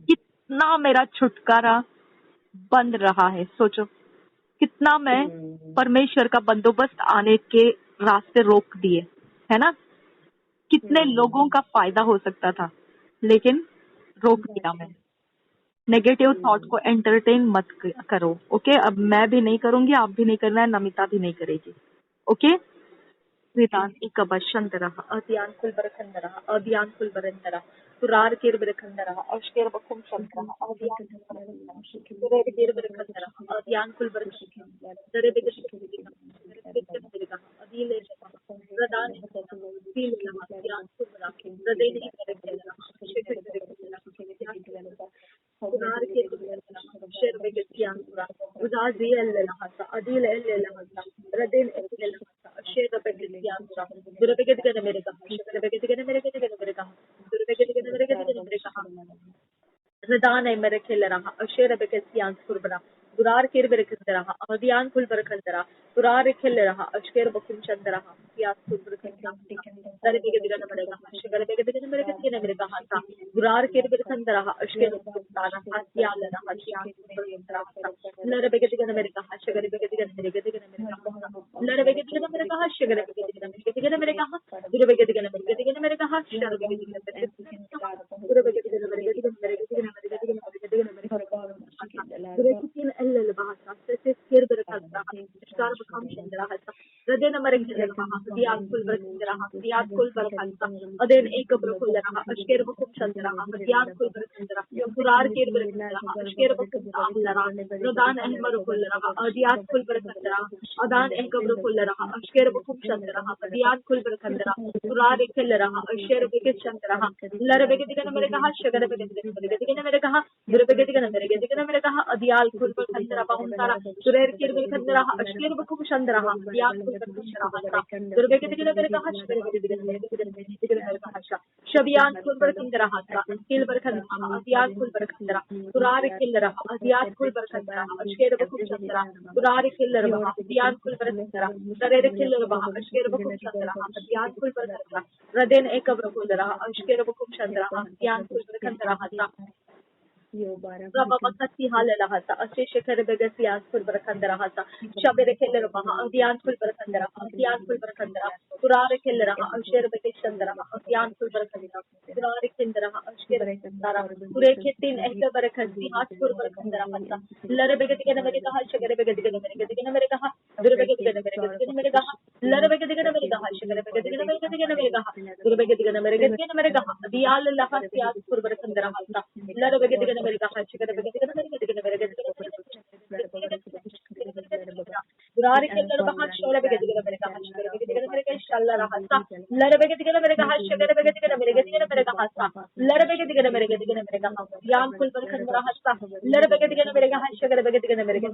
कितना मेरा छुटकारा बंद रहा है, सोचो कितना मैं परमेश्वर का बंदोबस्त आने के रास्ते रोक दिए, है ना? कितने लोगों का फायदा हो सकता था, लेकिन रोक दिया मैं। नेगेटिव थॉट को एंटरटेन मत करो। ओके, अब मैं भी नहीं करूंगी, आप भी नहीं करना है, नमिता भी नहीं करेगी। ओके, रिदान एकबशंत रहा अदियान कुल बरखंद रहा अदियान कुल बरंद रहा तुरार केर बरखंद रहा अशकेर बखुम शंत रहा अदियान तुरे केर बरखंद रहा अदियान कुल बरखंद दरे बेगति का अदील रदान फील लगा अदियान कुल बरा रदे नहीं करके लगा शेखर करके तुरार केर बरखंद शेर बेगति आंसुरा उदार दी अल्लाह सा अदील अल्लाह रदेन अल्लाह शेर बेगति आंसुरा दुर्बेगति के मेरे कहा शेर बेगति के मेरे कहा दुर्बेगति के मेरे कहा रदान है मेरे खेल रहा अशेर बेगति आंसुर बना दुरार केर बेरे खंद रहा अदियान कुल बर खंद रहा दुरार खेल रहा अशकेर बकुम चंद रहा या कुल बर खंद दरे बेगति के मेरे कहा शेर बेगति के मेरे कहा था दुरार केर बेरे खंद रहा अशकेर बकुम ताना हसिया रहा हसियान लड़ बेगति के मेरे कहा शेर बेगति के मेरे कहा लड़ बेगति के मेरे कहा शेर बेगति के मेरे कहा दुर बेगति के मेरे कहा शेर बेगति के दुर बेगति के मेरे सर्वकम चंद्रः रदेन मरगिलरः दियात कुल बरखंदरः दियात कुल बरखंदा अदेन एक ब्रकुलरः अश्केर बकुम चंद्रः दियात कुल बरखंदरः पुरार केर बरखंदरः अश्केर बकुम ताहलरः रदान अहमर कुलरः दियात कुल बरखंदरः अदान एक ब्रकुलरः अश्केर बकुम चंद्रः दियात कुल बरखंदरः पुरार केलरः अश्केर बके चंद्रः लरबेगे दिगन मेरे कहा शगर बेगे दिगन मेरे कहा दुरबेगे दिगन मेरे कहा अदियाल कुल बरखंदरः बाहुंतारा सुरेर केर बरखंदरः अश्केर बकुम चंद्रः दियात कुल बरखंदरः दुरबेगे दिगन मेरे कहा शगर बेगे दिगन मेरे कहा शबियान कुल बरखंदरः किल बरखंदरः अदियाल कुल बरखंदरः पुरार केलरः अदियात कुल बरखंदरः अश्केर बकुम चंद्रः पुरार केलरः अदियाल कुल बरखंदरः सरेर केलरः अश्केर बकुम चंद्रः अदियात कुल बरखंदरः रदेन एक ब्रकुलरः अश्केर बकुम चंद्रः अदियाल कुल बरखंदरः Rababakati halalahasa, Asheshekar Begasias Pulbarakandarahasa, Shabere Kelleramaha, Adian Pulbarakandara, Adian Pulbarakandara, Purare Kelleraha, Asher Bekishandara, Adian Pulbarakandara, Purare Kindaraha, Asher Bekandara, Purekitin, Eka Barakasi, Hat Pulbarakandara, Larabegatika America, Shagare Begatika America, Durebegatika America, Larabegatika America, Shagare Begatika America, Durebegatika America, the Alahasias Pulbarakandara, Larabegatika America, Shagare Begatika America, Durare Kellerbaha, Shore Begatika America, Shagare Begatika America, Shallarahasa, Larabegatika America, Shagare Begatika America, Hasa, Larabegatika America, Yan Pulbarakandara, Larabegatika America, Shagare Begatika America,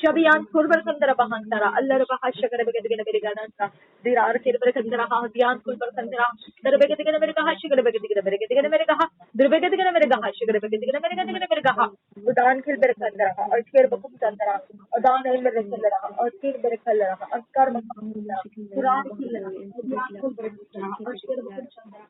Shabiyan Pulbarakandara Bahantara, Allah Bahashagare Begatika America, Dirar Kirbarakandara, Dian Pulbarakandara, Larabegatika America, Shagare Begatika America, Durbegatika America, Shagare Begatika America, Udan Kilberakandara, Ashkir Bakum Sandara, Adan Elmerakandara, Ashkir Berakandara, Askar Makamula, Quran Killer, Ashkir Bakum Sandara.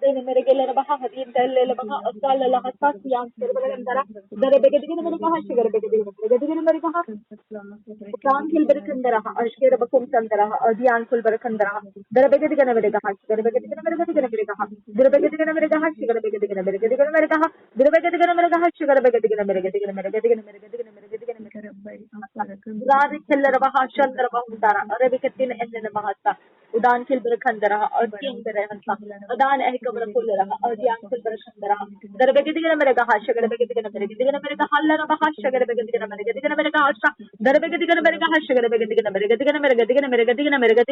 Then American Baha, Hadin, Telebaha, Asala, Hasasian, Kerberandara, the Begatin America, Sugar Begatin America, Kan Hilberkandara, Ashkir Bakum Sandara, Adian Fulberkandara, the Begatin America, Sugar Begatin America, the Begatin America, Sugar Begatin America, the Begatin America, Sugar Begatin America, Radi Killer Baha, Chandra Bahundara, Arabicatin and the Mahasa, Udan Kilberkandara, or King Berehanta, Adan Ekabrakula, Adian Kilberkandara, the Begatin America, Sugar Begatin America, Hala Baha, Sugar Begatin America, the Begatin America, Sugar Begatin America,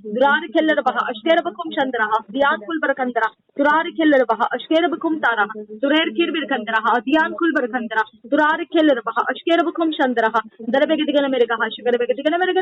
Durari Keller Baha, Ashkerabakum Chandra, Dian Kulberkandara, Durari Keller Baha, Ashkerabakum Tara, Durer Kirbirkandara, Dian Kulberkandara, Durari Keller Baha, Ashkerabakum Chandra, the Begatin America, Sugar Begatin America,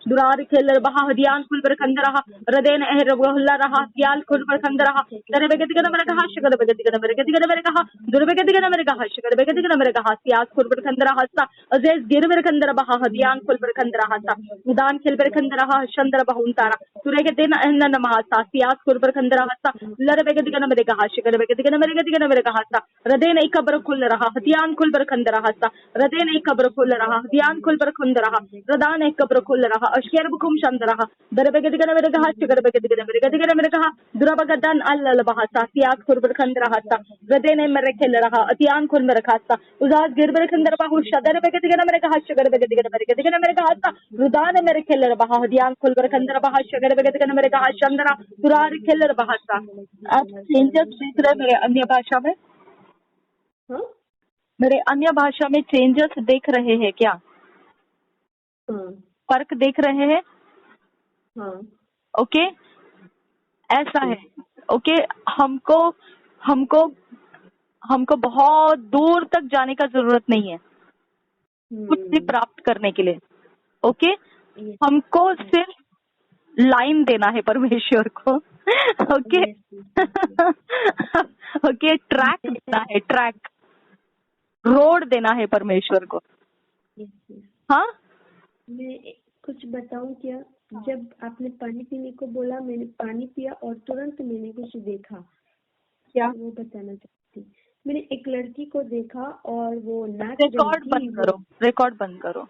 Durari Keller Baha, Dian Kulberkandara, Raden Ehrabulla, Dial Kulberkandara, the Begatin America, Sugar Begatin America, Durbegatin America, Sugar Begatin America, Sias Kulberkandara Hasta, Azez Girberkandara Baha, Dian Kulberkandara Hasta, Udan Kilberkandara, Chandra Bahuntara, Turegatin and Namasa, Sias Kulberkandara Hasta, Larabegatin America, Sugar Begatin America Hasta, Raden Ekabrakularaha, Dian Kulberkandara Hasta, Raden Ekabrakularaha, Dian Kulberkandara, Radan Ekabrakularaha, Ashkerbukum Chandra, the Begatin America, Sugar Begatin America, Durabagadan Allah Bahasa, Sias Kulberkandara Hasta, Raden Emerekelaha, Dian Kulmerakasta, Uzaz Girberkandara Bahu, Shadar Begatin America, Sugar Begatin America Hasta, Rudan Emerekela Baha, Dian Kulberkandara Baha, Sugar Begatin America, Chandra, Turari Keller Bahasa. आप चेंजेस देख रहे हैं मेरे अन्य भाषा में? मेरे अन्य भाषा में चेंजेस देख रहे हैं क्या? फर्क देख रहे हैं? ओके, ऐसा है. ओके, हमको बहुत दूर तक जाने का जरूरत नहीं है कुछ भी प्राप्त करने के लिए. ओके, हमको सिर्फ लाइन देना है परमेश्वर को. ओके, ओके, ट्रैक देना है, ट्रैक रोड देना है परमेश्वर को. हाँ, मैं कुछ बताऊं क्या? जब आपने पानी पीने को बोला, मैंने पानी पिया और तुरंत मैंने कुछ देखा. क्या? वो बताना चाहती. मैंने एक लड़की को देखा और वो नाच रही रिकॉर्ड थी। बंद करो, रिकॉर्ड बंद करो।